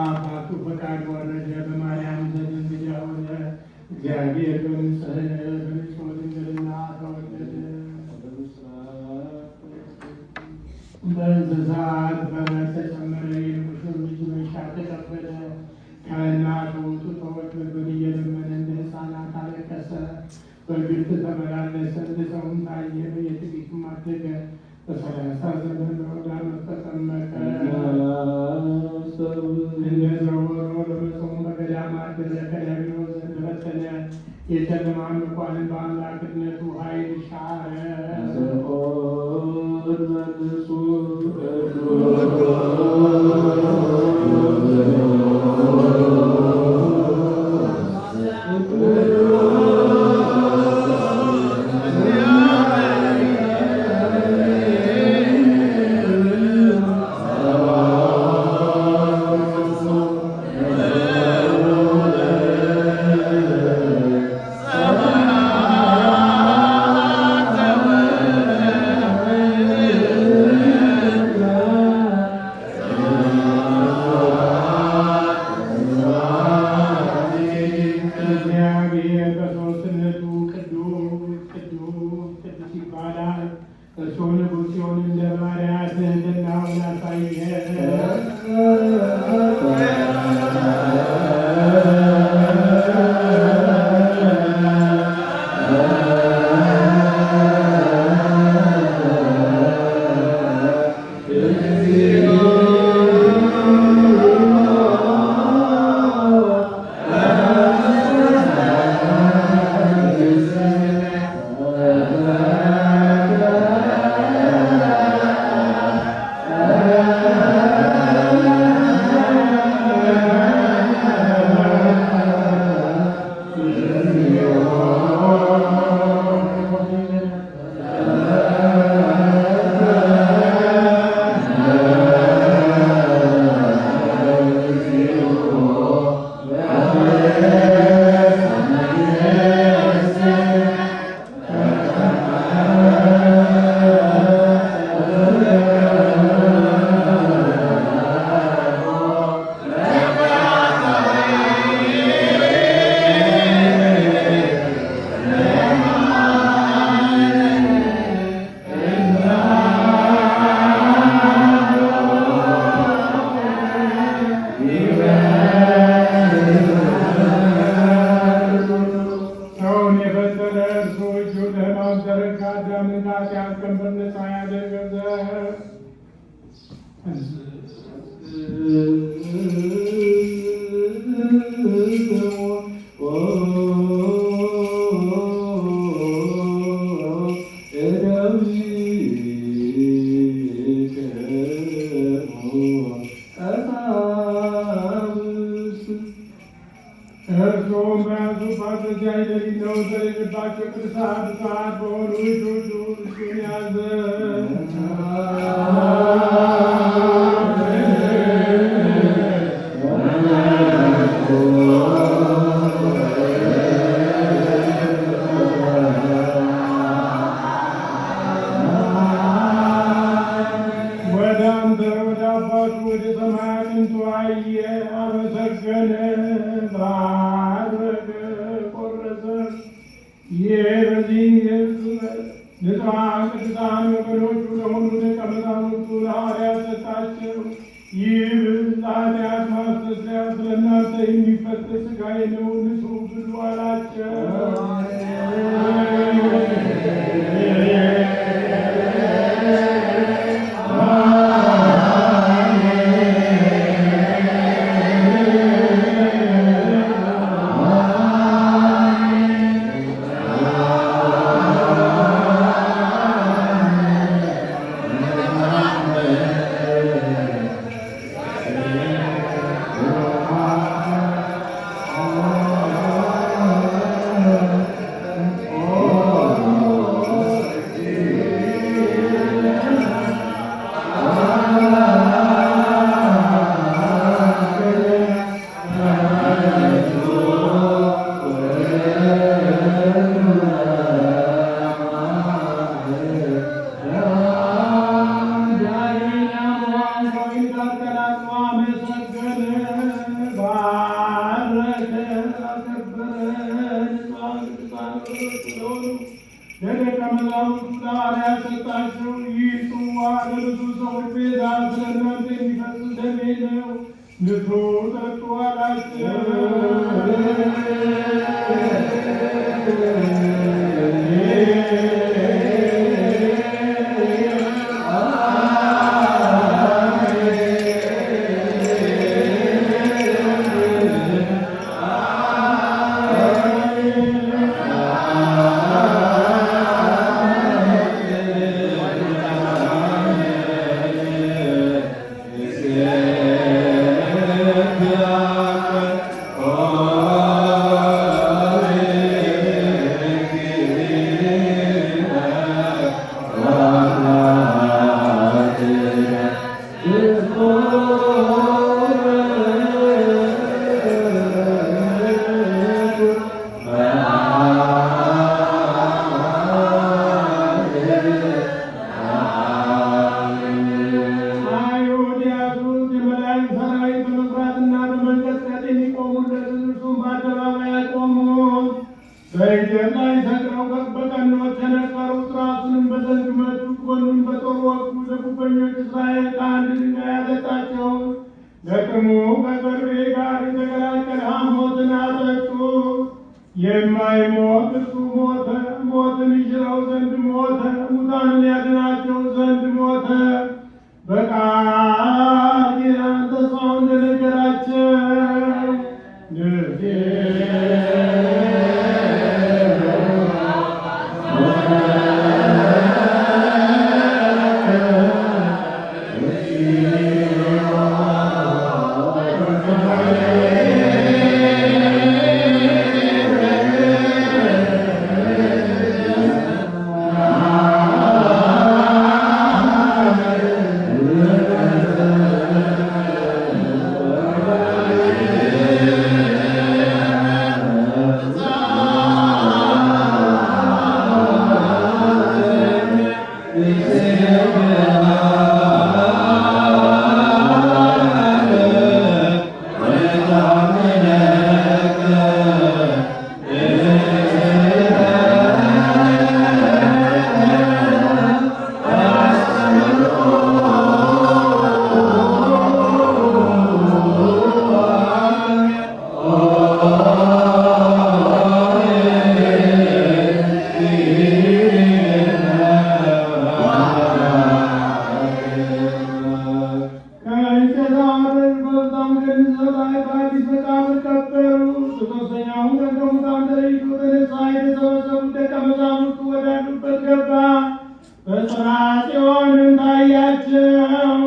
አባቱ ፈቃድ ወረደ በማርያም ዘንድ ሆነ። እግዚአብሔር በንጹሕ ድንግልና ተወለደ። በእንስሳት በረት ተጨመረ። የንጉሡን ልጅ መንሻ ተቀበለ። ከእናቱ ጡቶች ምግብ እየለመነ እንደ ሕፃናት አለቀሰ። በግብፅ ተመላለሰ፣ እንደ ሰውም ታየ። የጥቂትም አደገ። በ30 ዘመን በዮርዳኖስ ተጠመቀ። እንደ ዘወሮ ለመጾም በገዳም አደረ። ከዲያብሎስ ዘንድ ተፈተነ። የጨለማን መኳንንት በአምላክነቱ ኃይል ሻረ። መዛሙርቱ ለሐዋርያት ሰጣቸው። ይህ ጽዋ ለብዙ ሰዎች ቤዛ ስለ እናንተ የሚፈስ ደሜ ነው፣ ንሱ ጠጡ አላቸው። በእንጨት ላይ ሰቅለው በቀኖች ቸነከሩት። ራሱንም በዘንግ መቱት፣ ጎኑን በጦር ወጉ። ለጉበኞች እስራኤል ከአንድ ድንጋይ አጠጣቸው። ለቅሙ ከከርቤ ጋር የተቀላቀለ ሐሞትን አጠጡት። የማይሞት እርሱ ሞተ፣ ሞትን ይሽረው ዘንድ ሞተ፣ ሙታንን ያድናቸው ዘንድ ሞተ። በቃል ኪዳን ተስፋው እንደነገራቸው በጽርሐ-ጽዮን ታያቸው።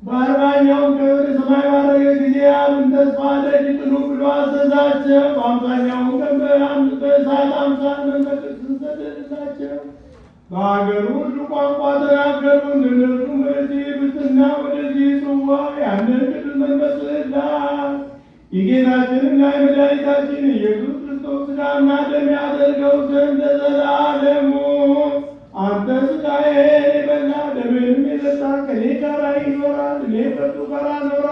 በአርባኛው ቀን ሰማይ ባረገ ጊዜ አብን ተስፋ ደጅ ጥኑ ብሎ አዘዛቸው። በአምሳኛው ቀን በእሳት አምሳል መንፈስ ቅዱስን ሰደደላቸው። በአገሩ ሁሉ ቋንቋ ተናገሩ። እነርሱም ወደዚህ ብስና ወደዚህ ጽዋ ያንን ቅዱስ መንፈስ ላክ የጌታችንና የመድኃኒታችን ኢየሱስ ክርስቶስ ሥጋና ደም ያደርገው ዘንድ ለዘላለሙ አንተ ሥጋዬን የበላ ደሜንም የጠጣ ከእኔ ጋር ይኖራል፣ እኔ ከእርሱ ጋር እኖራለሁ።